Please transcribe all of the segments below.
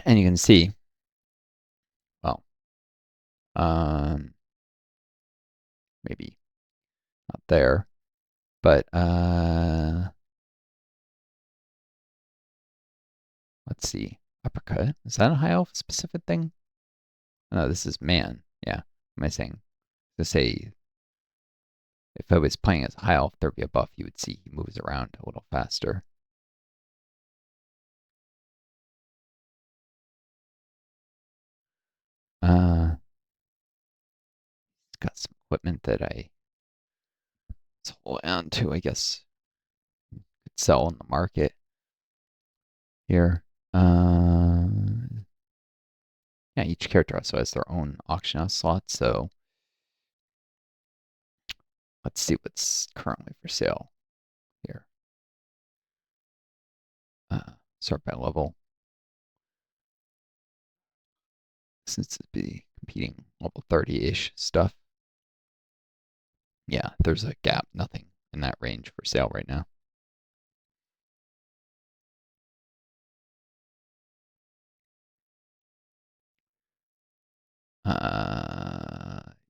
And you can see, well, maybe not there, but let's see. Uppercut. Is that a high elf specific thing? No, this is man. Yeah. Am I saying to say if I was playing as a high elf, there'd be a buff. You would see he moves around a little faster. It's got some equipment that I hold on to, I guess, could sell in the market here. Yeah, each character also has their own auction house slot, so let's see what's currently for sale here. Sort by level. Since it'd be competing level 30-ish stuff. Yeah, there's a gap, nothing in that range for sale right now.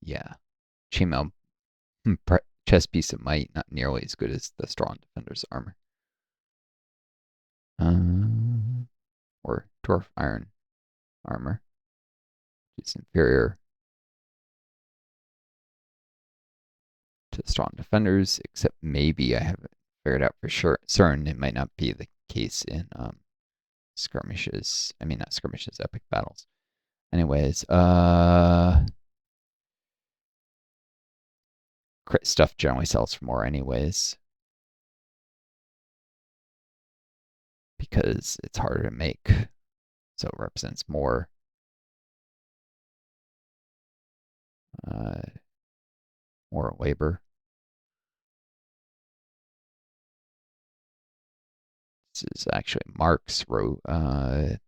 Yeah. Chainmail chest piece of might, not nearly as good as the strong defender's armor. Or dwarf iron armor, which is inferior to the strong defenders, except maybe I haven't figured out for sure. Certain it might not be the case in skirmishes. I mean, not skirmishes, epic battles. Anyways, crit stuff generally sells for more anyways, because it's harder to make, so it represents more more labor. This is actually Mark's wrote,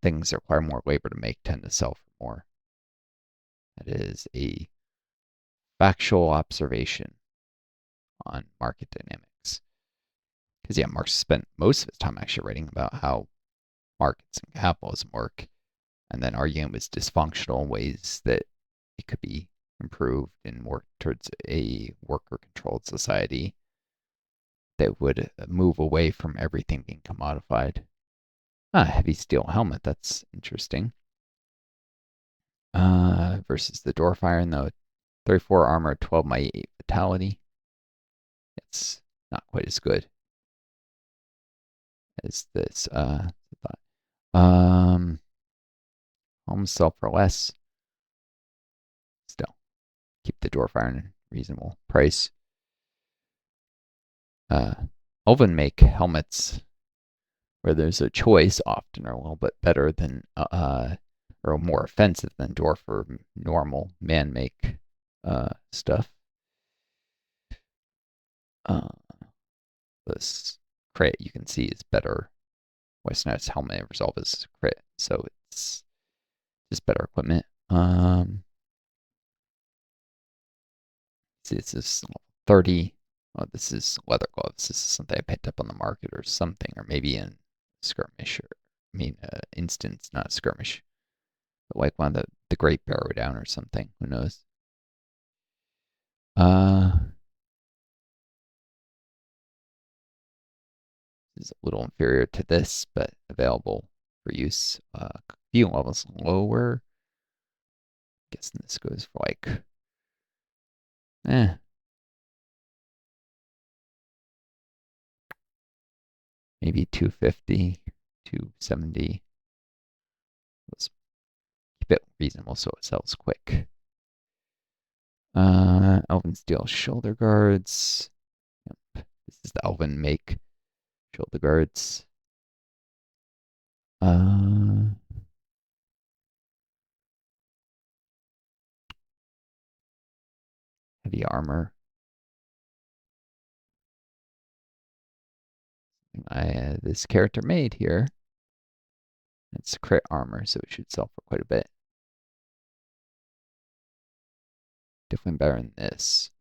things that require more labor to make tend to sell for more. That is a factual observation on market dynamics. Because, yeah, Marx spent most of his time actually writing about how markets and capitalism work, and then arguing with dysfunctional ways that it could be improved and work towards a worker controlled society that would move away from everything being commodified. Heavy steel helmet, that's interesting. Versus the dwarf iron, though, 34 armor, 12 might, 8 vitality. It's not quite as good as this. Home sell for less. Still, keep the dwarf iron reasonable price. Elven make helmets where there's a choice often are a little bit better than or more offensive than dwarf or normal man make stuff. This crit you can see is better. Western's helmet resolve is crit, so it's just better equipment. See, this is 30. Oh, this is leather gloves. This is something I picked up on the market or something, or maybe in skirmish, or I mean, instance, not skirmish, but like one of the Great Barrow Down or something. Who knows? This is a little inferior to this, but available for use. Few levels lower. Guessing this goes for like, maybe 250, 270. Let's keep it reasonable so it sells quick. Elven steel shoulder guards. Yep. This is the Elven make shoulder guards. Heavy armor. This character made here. It's crit armor, so it should sell for quite a bit. Definitely better than this.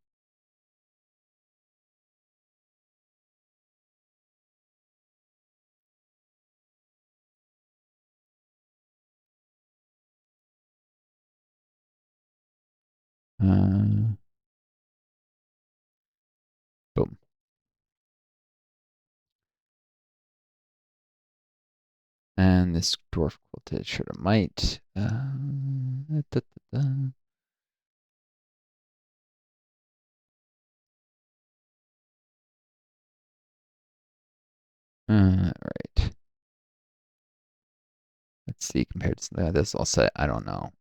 Boom. And this dwarf quilted shirt of might. Da, da, da. Right. Let's see, compared to this, I'll say, I don't know,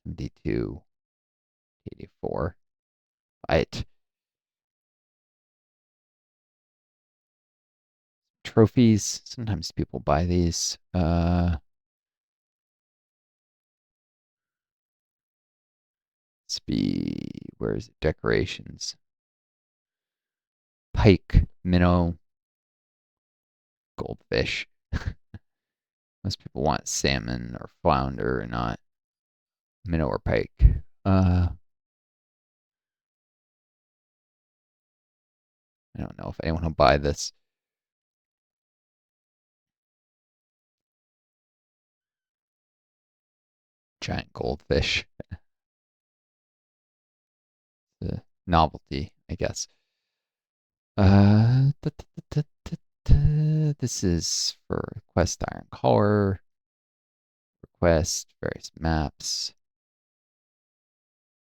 72, 84. Right. Trophies. Sometimes people buy these. Where is it? Decorations. Pike, minnow, goldfish. Most people want salmon or flounder, or not minnow or pike. I don't know if anyone will buy this. Giant goldfish. The novelty, I guess. This is for Quest Iron Collar, request, various maps,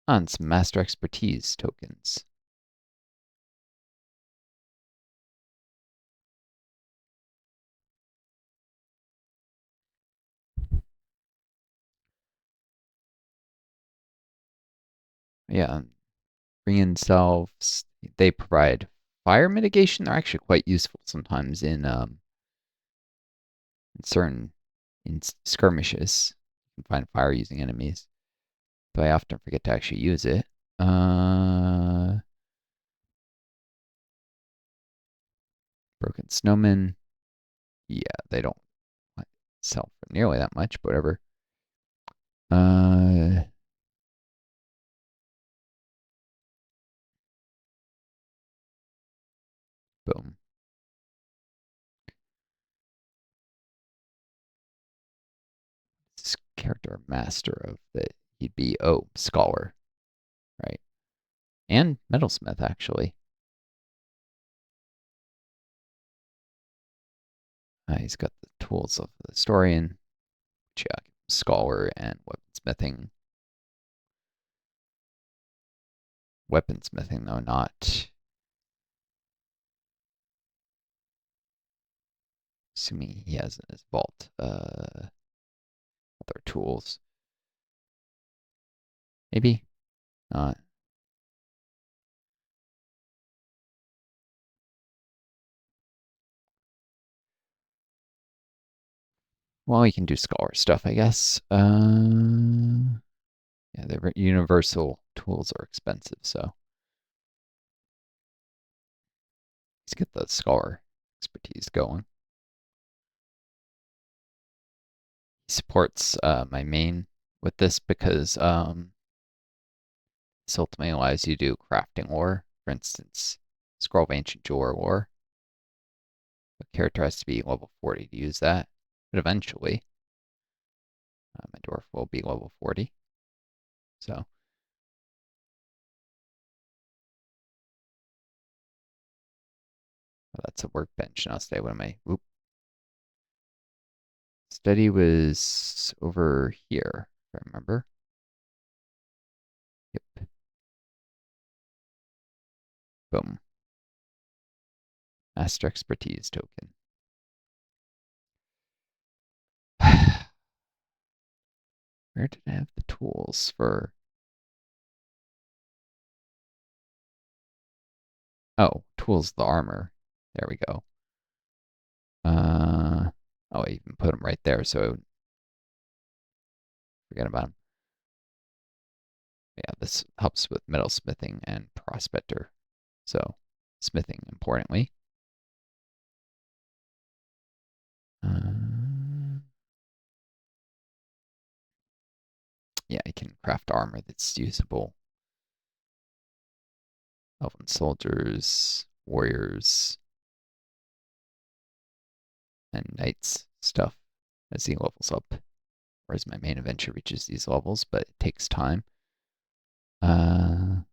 and some Master Expertise tokens. Yeah, Ring selves, they provide fire mitigation. They're actually quite useful sometimes in certain skirmishes. You can find fire using enemies, but I often forget to actually use it. Broken Snowman. Yeah, they don't sell for nearly that much, but whatever. Boom. This character master of that he'd be scholar, right? And metalsmith actually. He's got the tools of the historian, scholar and weaponsmithing. Weaponsmithing though, not assuming he has in his vault other tools. Maybe not. Well, he can do scholar stuff, I guess. Yeah, the universal tools are expensive, so let's get the scholar expertise going. He supports my main with this because this ultimately allows you to do crafting lore. For instance, Scroll of Ancient Jeweler lore. The character has to be level 40 to use that, but eventually my dwarf will be level 40. So that's a workbench. Now stay. What am I? Oop. Study was over here, if I remember. Yep. Boom. Master Expertise token. Where did I have the tools for? Oh, tools, the armor. There we go. Oh, I even put them right there, so forget about them. Yeah, this helps with metalsmithing and prospector. So, smithing, importantly. Yeah, I can craft armor that's usable. Elven soldiers, warriors, and knights stuff as he levels up. Or as my main adventure reaches these levels, but it takes time. Uh,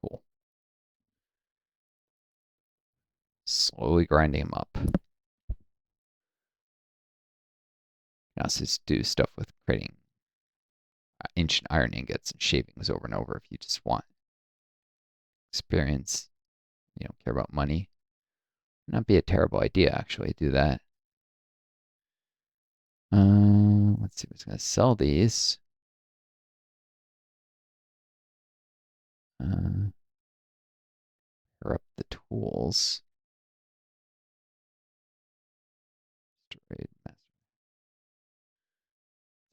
cool. Slowly grinding them up. You also do stuff with creating ancient iron ingots and shavings over and over if you just want experience. You don't care about money. Not be a terrible idea, actually, do that. Let's see who's going to sell these. Pair up the tools. Trade master.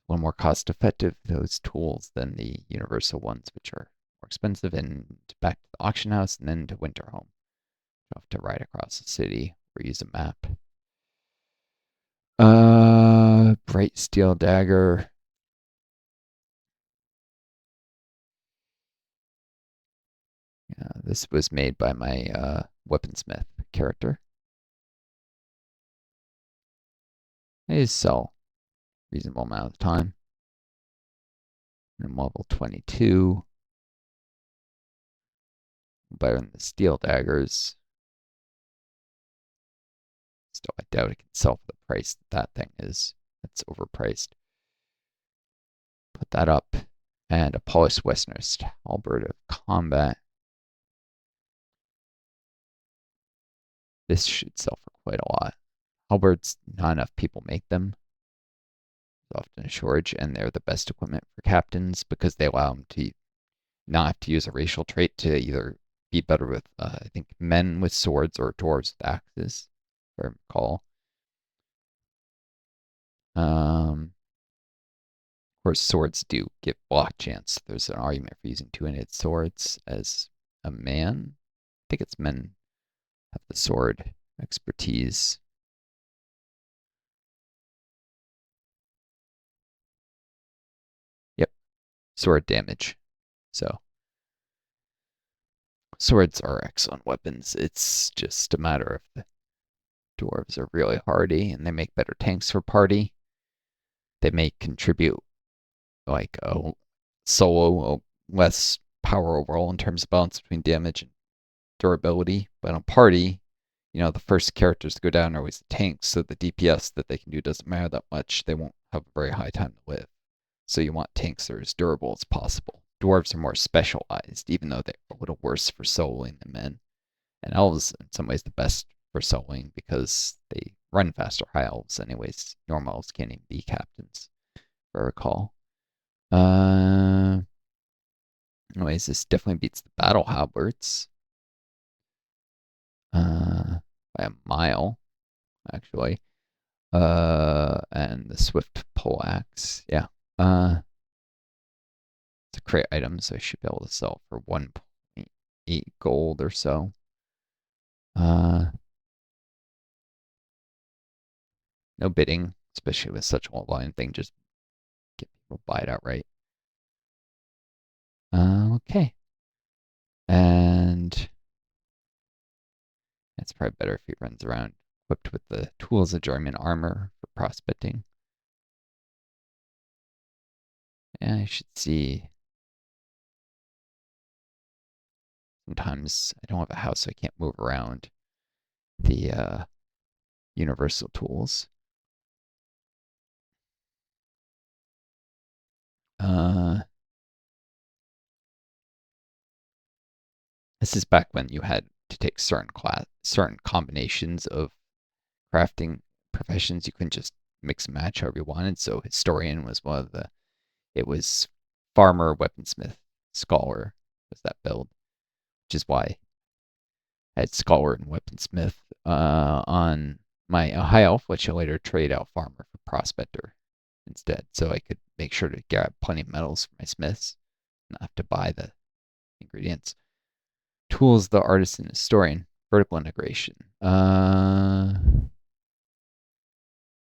A little more cost effective, those tools, than the universal ones, which are more expensive. And back to the auction house and then to Winterhome. You have to ride across the city or use a map. Bright steel dagger. Yeah, this was made by my weaponsmith character. They sell reasonable amount of time. And level 22. Better than the steel daggers. Still, I doubt it can sell for the price that thing is. It's overpriced. Put that up. And a polished Westerner's halberd of combat. This should sell for quite a lot. Halberds, not enough people make them. There's often a shortage, and they're the best equipment for captains because they allow them to not have to use a racial trait to either be better with, I think, men with swords or dwarves with axes, if I recall. Of course, swords do give block chance. There's an argument for using two-handed swords as a man. I think it's men have the sword expertise. Yep, sword damage. So, swords are excellent weapons. It's just a matter of the dwarves are really hardy and they make better tanks for party. They may contribute like a solo, less power overall in terms of balance between damage and durability, but on party, the first characters to go down are always the tanks, so the DPS that they can do doesn't matter that much. They won't have a very high time to live. So you want tanks that are as durable as possible. Dwarves are more specialized, even though they're a little worse for soloing than men. And elves, in some ways, the best for soloing because they run faster. High elves, anyways. Normal elves can't even be captains, if I recall. Anyways, this definitely beats the battle halberds by a mile, actually. And the swift poleaxe, yeah. It's a crate item, so I should be able to sell for 1.8 gold or so. No bidding, especially with such a line thing. Just get people to buy it outright. Okay. And it's probably better if he runs around equipped with the tools of journeyman armor for prospecting. Yeah, I should see. Sometimes I don't have a house, so I can't move around the universal tools. This is back when you had to take certain combinations of crafting professions. You couldn't just mix and match however you wanted. So historian was one of the. It was farmer, weaponsmith, scholar was that build, which is why I had scholar and weaponsmith on my high elf, which I later trade out farmer for prospector instead, so I could make sure to grab plenty of metals for my smiths, not have to buy the ingredients. Tools, the artisan, historian, vertical integration.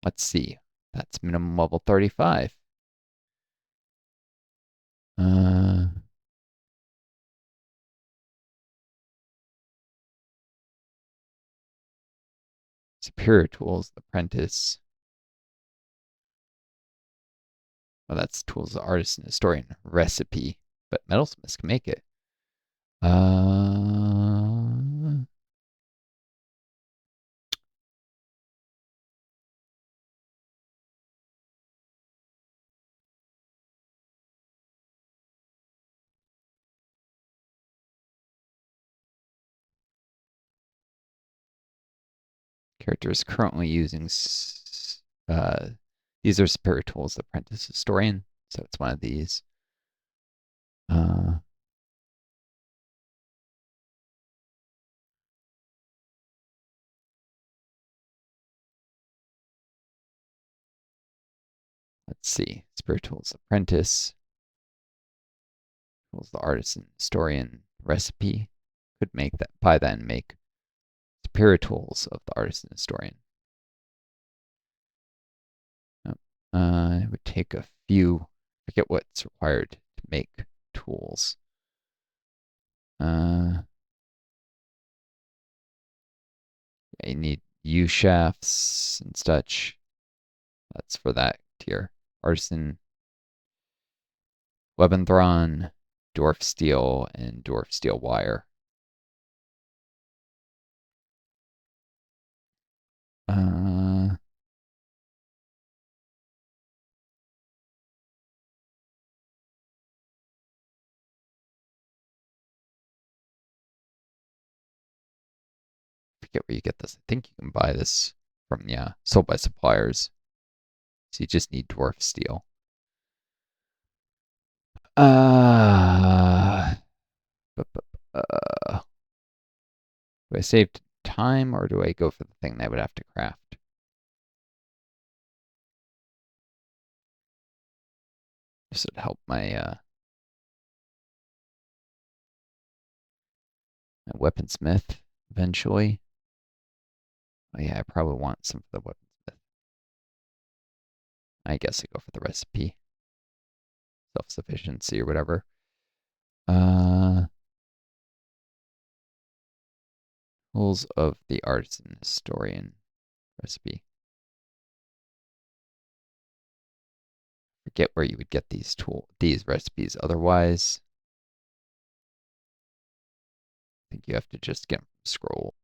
Let's see. That's minimum level 35. Uh, superior tools, the apprentice. Well, that's tools of the artist and historian recipe, but metalsmiths can make it. Uh, Character is currently using. These are superior tools. The apprentice historian. So it's one of these. Uh, let's see. Superior tools apprentice. Tools the artisan historian recipe. Could make that by then make superior tools of the artisan historian. It would take a few. I forget what's required to make tools. Yeah, you need U shafts and such. That's for that tier. Artisan, Webenthron, dwarf steel, and dwarf steel wire. Uh, forget where you get this. I think you can buy this from, yeah, sold by suppliers. So you just need dwarf steel. Uh, do I save time or do I go for the thing that I would have to craft? This would help my weaponsmith eventually. Oh yeah, I probably want some for the weaponsmith. I guess I go for the recipe. Self-sufficiency or whatever. Tools of the artisan historian recipe. Forget where you would get these recipes. Otherwise, I think you have to just get them from scroll.